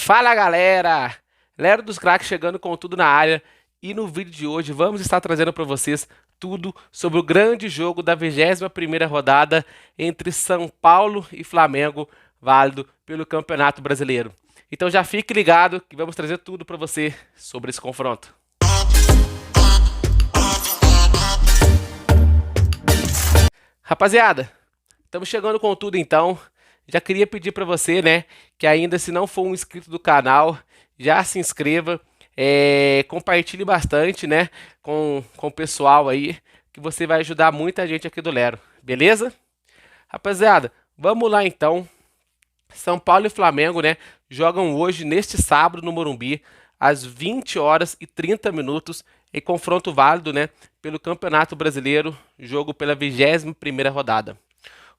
Fala galera! Galera dos craques chegando com tudo na área e no vídeo de hoje vamos estar trazendo para vocês tudo sobre o grande jogo da 21ª rodada entre São Paulo e Flamengo, válido pelo Campeonato Brasileiro. Então já fique ligado que vamos trazer tudo para você sobre esse confronto. Rapaziada, estamos chegando com tudo então. Já queria pedir para você, né, que ainda se não for um inscrito do canal, já se inscreva, compartilhe bastante, né, com o pessoal aí, que você vai ajudar muita gente aqui do Lero, beleza? Rapaziada, vamos lá então. São Paulo e Flamengo, né, jogam hoje, neste sábado, no Morumbi, às 20 horas e 30 minutos, em confronto válido, né, pelo Campeonato Brasileiro, jogo pela 21ª rodada.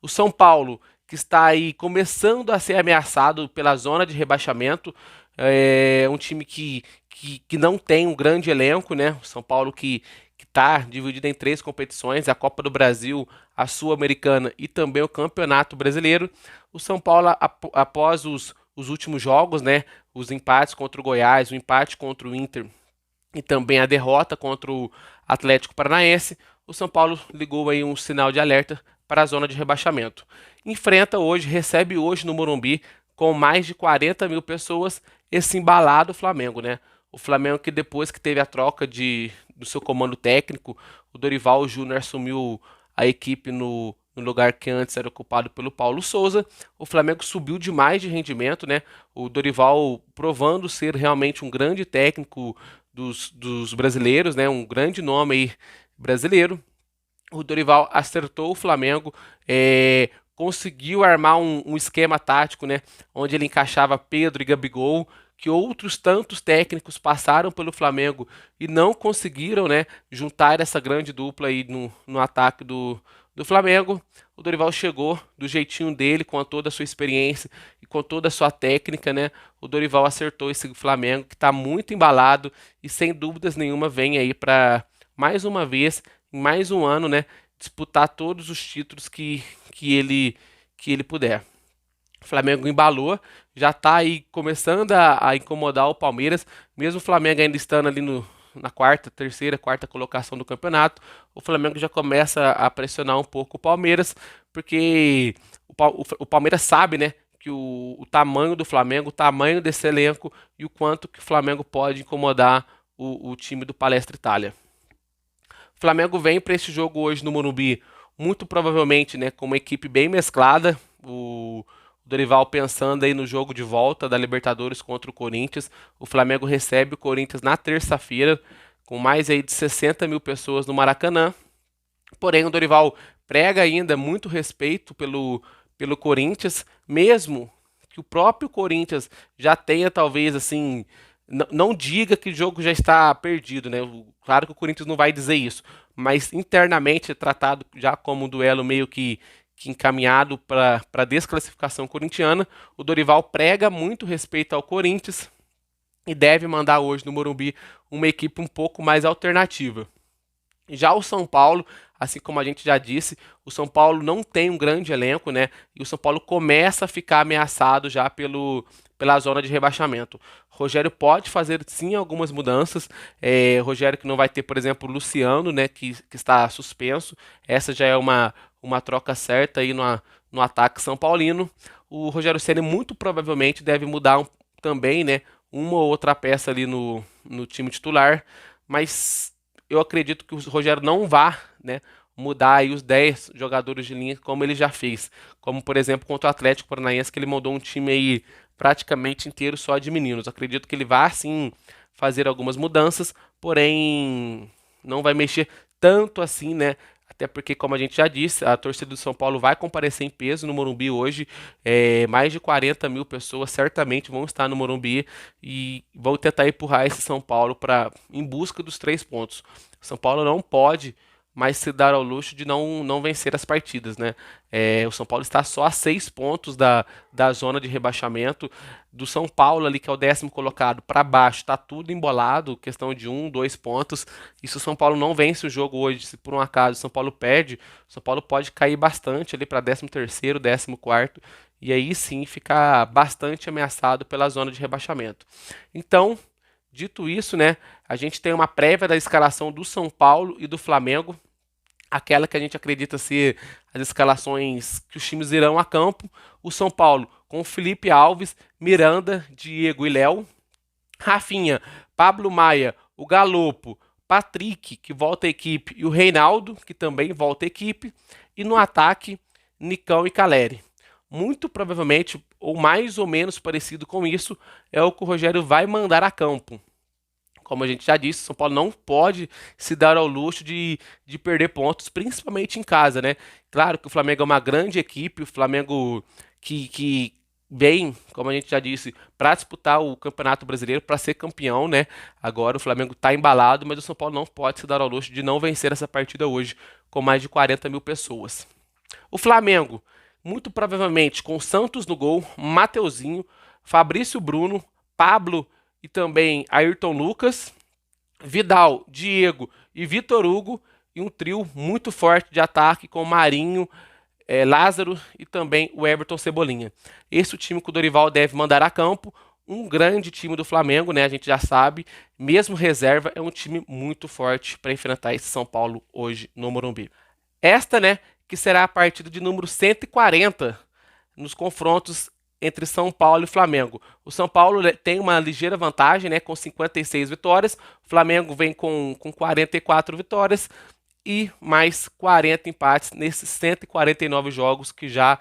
O São Paulo, que está aí começando a ser ameaçado pela zona de rebaixamento, é um time que não tem um grande elenco, né? O São Paulo que está dividido em 3 competições, a Copa do Brasil, a Sul-Americana e também o Campeonato Brasileiro. O São Paulo, após os últimos jogos, né? Os empates contra o Goiás, o empate contra o Inter e também a derrota contra o Atlético Paranaense, o São Paulo ligou aí um sinal de alerta para a zona de rebaixamento. Enfrenta hoje, recebe hoje no Morumbi, com mais de 40 mil pessoas, esse embalado Flamengo, né? O Flamengo que depois que teve a troca do seu comando técnico, o Dorival Júnior assumiu a equipe no lugar que antes era ocupado pelo Paulo Souza. O Flamengo subiu demais de rendimento, né? O Dorival provando ser realmente um grande técnico dos brasileiros, né? Um grande nome aí brasileiro. O Dorival acertou o Flamengo, conseguiu armar um esquema tático, né, onde ele encaixava Pedro e Gabigol, que outros tantos técnicos passaram pelo Flamengo e não conseguiram, né, juntar essa grande dupla aí no ataque do Flamengo. O Dorival chegou do jeitinho dele, com toda a sua experiência e com toda a sua técnica, né? O Dorival acertou esse Flamengo que está muito embalado e sem dúvidas nenhuma vem aí para mais uma vez, em mais um ano, né, disputar todos os títulos que ele puder. O Flamengo embalou, já está aí começando a incomodar o Palmeiras, mesmo o Flamengo ainda estando ali na terceira, quarta colocação do campeonato, o Flamengo já começa a pressionar um pouco o Palmeiras, porque o Palmeiras sabe, né, que o tamanho do Flamengo, o tamanho desse elenco e o quanto que o Flamengo pode incomodar o time do Palestra Itália. O Flamengo vem para esse jogo hoje no Morumbi, muito provavelmente, né, com uma equipe bem mesclada. O Dorival pensando aí no jogo de volta da Libertadores contra o Corinthians. O Flamengo recebe o Corinthians na terça-feira, com mais aí de 60 mil pessoas no Maracanã. Porém, o Dorival prega ainda muito respeito pelo Corinthians, mesmo que o próprio Corinthians já tenha talvez assim, não diga que o jogo já está perdido, né? Claro que o Corinthians não vai dizer isso, mas internamente é tratado já como um duelo meio que encaminhado para a desclassificação corintiana. O Dorival prega muito respeito ao Corinthians e deve mandar hoje no Morumbi uma equipe um pouco mais alternativa. Já o São Paulo, assim como a gente já disse, o São Paulo não tem um grande elenco, né? E o São Paulo começa a ficar ameaçado já pela zona de rebaixamento. Rogério pode fazer sim algumas mudanças. Rogério que não vai ter, por exemplo, o Luciano, né? Que está suspenso. Essa já é uma troca certa aí no ataque são paulino. O Rogério Ceni muito provavelmente deve mudar também, né? Uma ou outra peça ali no time titular, mas eu acredito que o Rogério não vá, né, mudar aí os 10 jogadores de linha como ele já fez. Como, por exemplo, contra o Atlético Paranaense, que ele mandou um time aí praticamente inteiro só de meninos. Acredito que ele vai, sim, fazer algumas mudanças, porém não vai mexer tanto assim, né? Até porque, como a gente já disse, a torcida do São Paulo vai comparecer em peso no Morumbi hoje. Mais de 40 mil pessoas certamente vão estar no Morumbi e vão tentar empurrar esse São Paulo em busca dos 3 pontos. O São Paulo não pode mais se dar ao luxo de não vencer as partidas, né? O São Paulo está só a 6 pontos da zona de rebaixamento. Do São Paulo ali, que é o 10º colocado, para baixo, está tudo embolado, questão de 1, 2 pontos. E se o São Paulo não vence o jogo hoje, se por um acaso o São Paulo perde, o São Paulo pode cair bastante ali para 13º, 14º, e aí sim ficar bastante ameaçado pela zona de rebaixamento. Então, dito isso, né, a gente tem uma prévia da escalação do São Paulo e do Flamengo, aquela que a gente acredita ser as escalações que os times irão a campo. O São Paulo com Felipe Alves, Miranda, Diego e Léo, Rafinha, Pablo Maia, o Galopo, Patrick, que volta à equipe, e o Reinaldo, que também volta à equipe, e no ataque, Nicão e Caleri. Muito provavelmente, ou mais ou menos parecido com isso, é o que o Rogério vai mandar a campo. Como a gente já disse, São Paulo não pode se dar ao luxo de perder pontos, principalmente em casa, né? Claro que o Flamengo é uma grande equipe, o Flamengo que vem, como a gente já disse, para disputar o Campeonato Brasileiro, para ser campeão, né? Agora o Flamengo está embalado, mas o São Paulo não pode se dar ao luxo de não vencer essa partida hoje, com mais de 40 mil pessoas. O Flamengo, muito provavelmente com Santos no gol, Mateuzinho, Fabrício Bruno, Pablo e também Ayrton Lucas, Vidal, Diego e Vitor Hugo, e um trio muito forte de ataque com Marinho, Lázaro e também o Everton Cebolinha. Esse é o time que o Dorival deve mandar a campo. Um grande time do Flamengo, né? A gente já sabe, mesmo reserva, é um time muito forte para enfrentar esse São Paulo hoje no Morumbi. Esta, né, que será a partida de número 140 nos confrontos entre São Paulo e Flamengo. O São Paulo tem uma ligeira vantagem, né, com 56 vitórias. O Flamengo vem com 44 vitórias e mais 40 empates nesses 149 jogos que já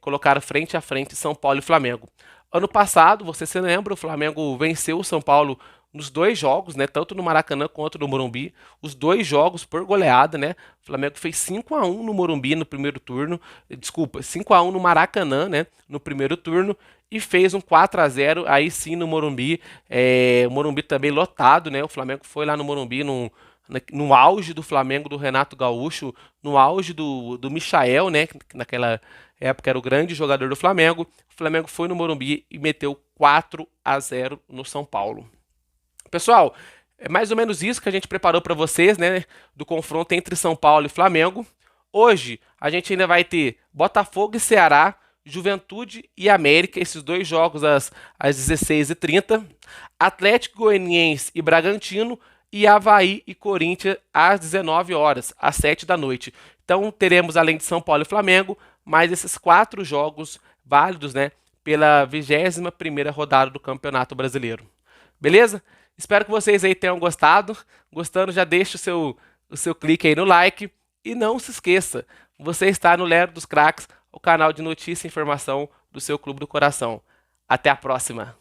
colocaram frente a frente São Paulo e Flamengo. Ano passado, você se lembra, o Flamengo venceu o São Paulo nos dois jogos, né, tanto no Maracanã quanto no Morumbi, os dois jogos por goleada, né? O Flamengo fez 5-1 no Morumbi no primeiro turno, desculpa, 5-1 no Maracanã, né, no primeiro turno, e fez um 4-0 aí sim no Morumbi, o Morumbi também lotado, né? O Flamengo foi lá no Morumbi no auge do Flamengo do Renato Gaúcho, no auge do Michael, né, que naquela época era o grande jogador do Flamengo. O Flamengo foi no Morumbi e meteu 4-0 no São Paulo. Pessoal, é mais ou menos isso que a gente preparou para vocês, né, do confronto entre São Paulo e Flamengo. Hoje a gente ainda vai ter Botafogo e Ceará, Juventude e América, esses dois jogos às 16h30, Atlético Goianiense e Bragantino, e Avaí e Corinthians às 19 horas, às 7 da noite. Então teremos, além de São Paulo e Flamengo, mais esses 4 jogos válidos, né, pela 21ª rodada do Campeonato Brasileiro. Beleza? Espero que vocês aí tenham gostado. Gostando, já deixa o seu clique aí no like. E não se esqueça, você está no Lero dos Craques, o canal de notícia e informação do seu clube do coração. Até a próxima!